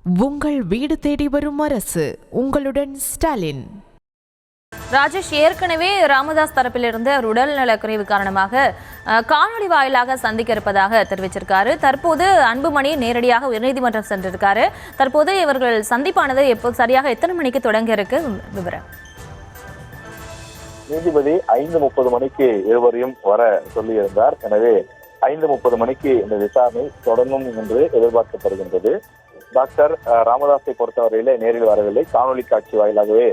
உங்கள் வீடு தேடி வரும் அரசு. உங்களுடன் ஸ்டாலின். ராஜேஷ், ஏற்கனவே ராமதாஸ் தரப்பிலிருந்து அவர் உடல்நல குறைவு காரணமாக காணொலி வாயிலாக சந்திக்க இருப்பதாக தெரிவிச்சிருக்காரு. தற்போது அன்புமணி நேரடியாக உயர்நீதிமன்றம் சென்றிருக்காரு. தற்போது இவர்கள் சந்திப்பானது எப்போது சரியாக எத்தனை மணிக்கு தொடங்க இருக்கு விவரம்? நீதிபதி 5:30 மணிக்கு இருவரையும் வர சொல்லியிருந்தார். எனவே 5:30 மணிக்கு இந்த விசாரணை தொடங்கும் என்று எதிர்பார்க்கப்படுகின்றது. டாக்டர் ராமதாஸை பொறுத்தவரையிலே நேரில் வரவில்லை. காணொலி காட்சி வாயிலாகவே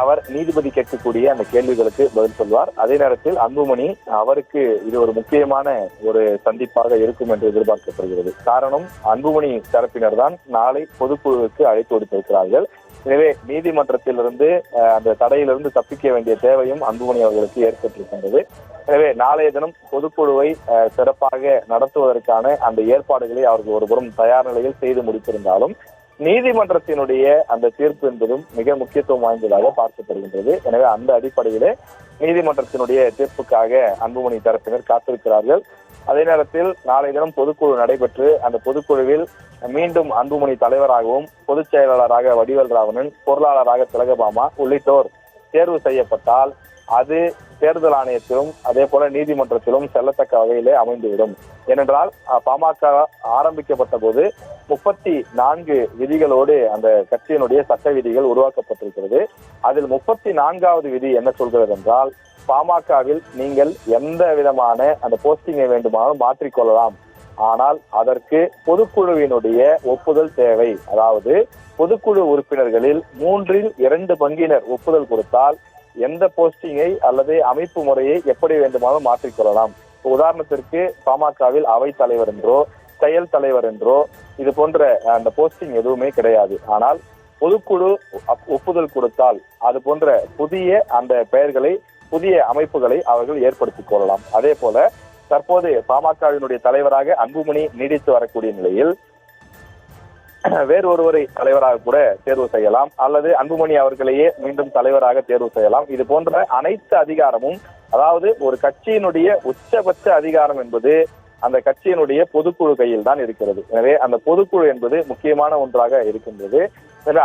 அவர் நீதிபதி கேட்கக்கூடிய அந்த கேள்விகளுக்கு பதில் சொல்வார். அதே நேரத்தில் அன்புமணி அவருக்கு இது ஒரு முக்கியமான ஒரு சந்திப்பாக இருக்கும் என்று எதிர்பார்க்கப்படுகிறது. காரணம், அன்புமணி தரப்பினர் தான் நாளை பொதுக்குழுவுக்கு அழைத்து கொடுத்திருக்கிறார்கள். எனவே நீதிமன்றத்திலிருந்து அந்த தடையிலிருந்து தப்பிக்க வேண்டிய தேவையும் அன்புமணி அவர்களுக்கு ஏற்பட்டிருக்கின்றது. எனவே நாளைய தினம் பொதுக்குழுவை சிறப்பாக நடத்துவதற்கான அந்த ஏற்பாடுகளை அவர்கள் ஒருபுறம் தயார் நிலையில் செய்து முடித்திருந்தாலும் நீதிமன்றத்தினுடைய அந்த தீர்ப்பு என்பதும் மிக முக்கியத்துவம் வாய்ந்ததாக பார்க்கப்படுகின்றது. எனவே அந்த அடிப்படையிலே நீதிமன்றத்தினுடைய தீர்ப்புக்காக அன்புமணி தரப்பினர் காத்திருக்கிறார்கள். அதே நேரத்தில் நாளை தினம் பொதுக்குழு நடைபெற்று அந்த பொதுக்குழுவில் மீண்டும் அன்புமணி தலைவராகவும் பொதுச் செயலாளராக வடிவேல் ராவணன், பொருளாளராக திலகபாமா உள்ளிட்டோர் தேர்வு செய்யப்பட்டால் அது தேர்தல் ஆணையத்திலும் அதே போல நீதிமன்றத்திலும் செல்லத்தக்க வகையிலே அமைந்துவிடும். ஏனென்றால் பாமக ஆரம்பிக்கப்பட்ட போது 34 விதிகளோடு அந்த கட்சியினுடைய சட்ட விதிகள் உருவாக்கப்பட்டிருக்கிறது. அதில் 34வது விதி என்ன சொல்கிறது என்றால், பாமகவில் நீங்கள் எந்த விதமான அந்த போஸ்டிங்கை வேண்டுமானாலும் மாற்றிக்கொள்ளலாம், ஆனால் அதற்கு பொதுக்குழுவினுடைய ஒப்புதல் தேவை. அதாவது பொதுக்குழு உறுப்பினர்களில் 2/3 பங்கினர் ஒப்புதல் கொடுத்தால் எந்த போஸ்டிங்கை அல்லது அமைப்பு முறையை எப்படி வேண்டுமானாலும் மாற்றிக்கொள்ளலாம். உதாரணத்திற்கு பாமகவில் அவை தலைவர் என்றோ செயல் தலைவர் என்றோ இது போன்ற அந்த போஸ்டிங் எதுவுமே கிடையாது. ஆனால் பொதுக்குழு ஒப்புதல் கொடுத்தால் அது போன்ற புதிய அந்த பெயர்களை, புதிய அமைப்புகளை அவர்கள் ஏற்படுத்திக் கொள்ளலாம். அதே போல தற்போது பாமகவினுடைய தலைவராக அன்புமணி நீடித்து வரக்கூடிய நிலையில் வேறு ஒருவரை தலைவராக கூட தேர்வு செய்யலாம், அல்லது அன்புமணி அவர்களையே மீண்டும் தலைவராக தேர்வு செய்யலாம். இது போன்ற அனைத்து அதிகாரமும், அதாவது ஒரு கட்சியினுடைய உச்சபட்ச அதிகாரம் என்பது அந்த கட்சியினுடைய பொதுக்குழு கையில் தான் இருக்கிறது. எனவே அந்த பொதுக்குழு என்பது முக்கியமான ஒன்றாக இருக்கின்றது.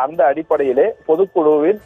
அந்த அடிப்படையிலே பொதுக்குழுவில்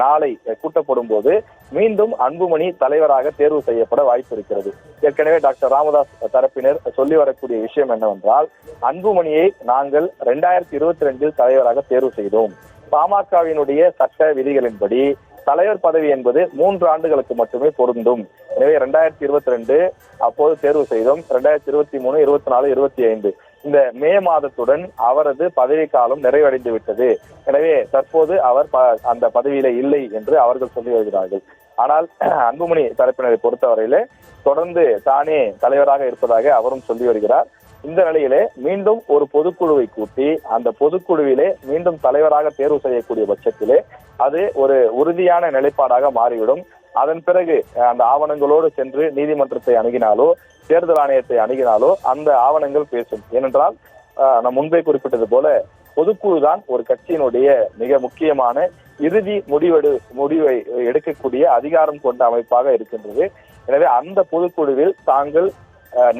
நாளை கூட்டப்படும் போது மீண்டும் அன்புமணி தலைவராக தேர்வு செய்யப்பட வாய்ப்பு இருக்கிறது. ஏற்கனவே டாக்டர் ராமதாஸ் தரப்பினர் சொல்லி வரக்கூடிய விஷயம் என்னவென்றால், அன்புமணியை நாங்கள் 2022 தலைவராக தேர்வு செய்தோம். பாமகவினுடைய சட்ட விதிகளின்படி தலைவர் பதவி என்பது 3 ஆண்டுகளுக்கு மட்டுமே பொருந்தும். எனவே 2022 அப்போது தேர்வு செய்தோம். 2023, 24, 25 இந்த மே மாதத்துடன் அவரது பதவி காலம் நிறைவடைந்து விட்டது. எனவே தற்போது அவர் அந்த பதவியில இல்லை என்று அவர்கள் சொல்லி வருகிறார்கள். ஆனால் அன்புமணி தரப்பினரை பொறுத்தவரையிலே தொடர்ந்து தானே தலைவராக இருப்பதாக அவரும் சொல்லி வருகிறார். இந்த நிலையிலே மீண்டும் ஒரு பொதுக்குழுவை கூட்டி அந்த பொதுக்குழுவிலே மீண்டும் தலைவராக தேர்வு செய்யக்கூடிய பட்சத்திலே அது ஒரு உறுதியான நிலைப்பாடாக மாறிவிடும். அதன் பிறகு அந்த ஆவணங்களோடு சென்று நீதிமன்றத்தை அணுகினாலோ தேர்தல் ஆணையத்தை அணுகினாலோ அந்த ஆவணங்கள் பேசும். ஏனென்றால் நான் முன்பே குறிப்பிட்டது போல பொதுக்குழு தான் ஒரு கட்சியினுடைய மிக முக்கியமான இறுதி முடிவை எடுக்கக்கூடிய அதிகாரம் கொண்ட அமைப்பாக இருக்கின்றது. எனவே அந்த பொதுக்குழுவில் தாங்கள்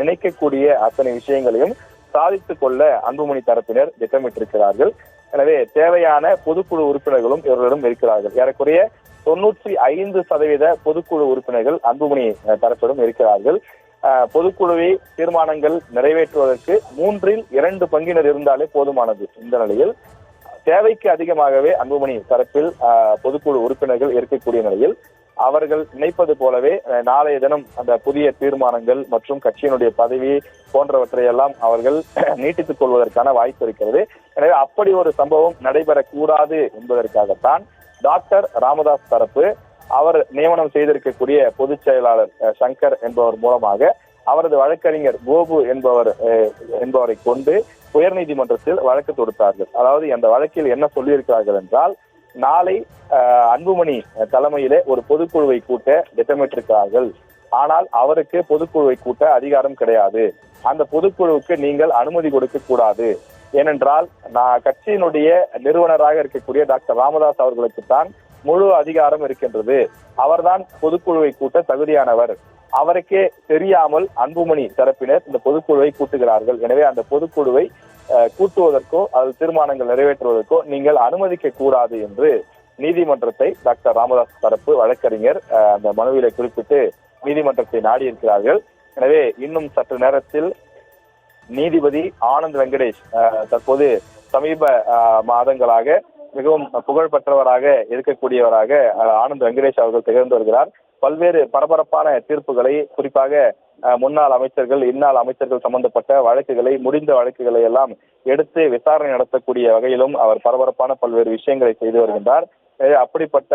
நினைக்கக்கூடிய அத்தனை விஷயங்களையும் சாதித்துக் கொள்ள அன்புமணி தரப்பினர் திட்டமிட்டிருக்கிறார்கள். எனவே தேவையான பொதுக்குழு உறுப்பினர்களும் இவர்களிடம் இருக்கிறார்கள். ஏறக்குறைய 95% பொதுக்குழு உறுப்பினர்கள் அன்புமணி தரப்பிடம் இருக்கிறார்கள். பொதுக்குழுவை தீர்மானங்கள் நிறைவேற்றுவதற்கு 3/2 பங்கினர் இருந்தாலே போதுமானது. இந்த நிலையில் தேவைக்கு அதிகமாகவே அன்புமணி தரப்பில் பொதுக்குழு உறுப்பினர்கள் இருக்கக்கூடிய நிலையில் அவர்கள் நினைப்பது போலவே நாளைய தினம் அந்த புதிய தீர்மானங்கள் மற்றும் கட்சியினுடைய பதவி போன்றவற்றையெல்லாம் அவர்கள் நீட்டித்துக் கொள்வதற்கான வாய்ப்பு இருக்கிறது. எனவே அப்படி ஒரு சம்பவம் நடைபெறக்கூடாது என்பதற்காகத்தான் டாக்டர் ராமதாஸ் தரப்பு அவர் நியமனம் செய்திருக்கக்கூடிய பொதுச் செயலாளர் சங்கர் என்பவர் மூலமாக அவரது வழக்கறிஞர் கோபு என்பவரை கொண்டு உயர்நீதிமன்றத்தில் வழக்கு தொடுத்தார்கள். அதாவது அந்த வழக்கில் என்ன சொல்லியிருக்கிறார்கள் என்றால், நாளை அன்புமணி தலைமையிலே ஒரு பொதுக்குழுவை கூட்ட திட்டமிட்டிருக்கிறார்கள். ஆனால் அவருக்கு பொதுக்குழுவை கூட்ட அதிகாரம் கிடையாது. அந்த பொதுக்குழுவுக்கு நீங்கள் அனுமதி கொடுக்க கூடாது. ஏனென்றால் கட்சியினுடைய நிறுவனராக இருக்கக்கூடிய டாக்டர் ராமதாஸ் அவர்களுக்குத்தான் முழு அதிகாரம் இருக்கின்றது. அவர்தான் பொதுக்குழுவை கூட்ட தகுதியானவர். அவருக்கே தெரியாமல் அன்புமணி தரப்பினர் இந்த பொதுக்குழுவை கூட்டுகிறார்கள். எனவே அந்த பொதுக்குழுவை கூட்டுவதற்கோ அல்லது தீர்மானங்கள் நிறைவேற்றுவதற்கோ நீங்கள் அனுமதிக்க கூடாது என்று நீதிமன்றத்தை டாக்டர் ராமதாஸ் தரப்பு வழக்கறிஞர் அந்த மனுவிலை குறிப்பிட்டு நீதிமன்றத்தை நாடியிருக்கிறார்கள். எனவே இன்னும் சற்று நேரத்தில் நீதிபதி ஆனந்த் வெங்கடேஷ் தற்போது சமீப மாதங்களாக மிகவும் புகழ்பெற்றவராக இருக்கக்கூடியவராக ஆனந்த் வெங்கடேஷ் அவர்கள் திகழ்ந்து வருகிறார். பல்வேறு பரபரப்பான தீர்ப்புகளை, குறிப்பாக முன்னாள் அமைச்சர்கள், இந்நாள் அமைச்சர்கள் சம்பந்தப்பட்ட வழக்குகளை, முடிந்த வழக்குகளை எல்லாம் எடுத்து விசாரணை நடத்தக்கூடிய வகையிலும் அவர் பரபரப்பான பல்வேறு விஷயங்களை செய்து வருகின்றார். அப்படிப்பட்ட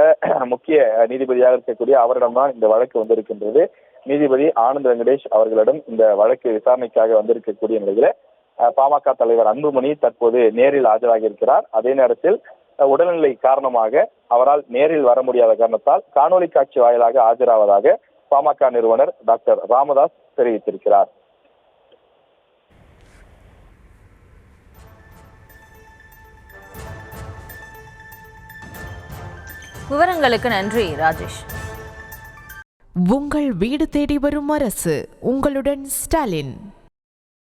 முக்கிய நீதிபதியாக இருக்கக்கூடிய அவரிடம்தான் இந்த வழக்கு வந்திருக்கின்றது. நீதிபதி ஆனந்த் வெங்கடேஷ் அவர்களிடம் இந்த வழக்கு விசாரணைக்காக வந்திருக்கக்கூடிய நிலையில பாமக தலைவர் அன்புமணி தற்போது நேரில் ஆஜராகி இருக்கிறார். அதே நேரத்தில் உடல்நிலை காரணமாக அவரால் நேரில் வர முடியாத காரணத்தால் காணொலி காட்சி வாயிலாக ஆஜராவதாக பாமக நிறுவனர் டாக்டர் ராமதாஸ் தெரிவித்திருக்கிறார். விவரங்களுக்கு நன்றி ராஜேஷ். உங்கள் வீடு தேடி வரும் அரசு, உங்களுடன் ஸ்டாலின்.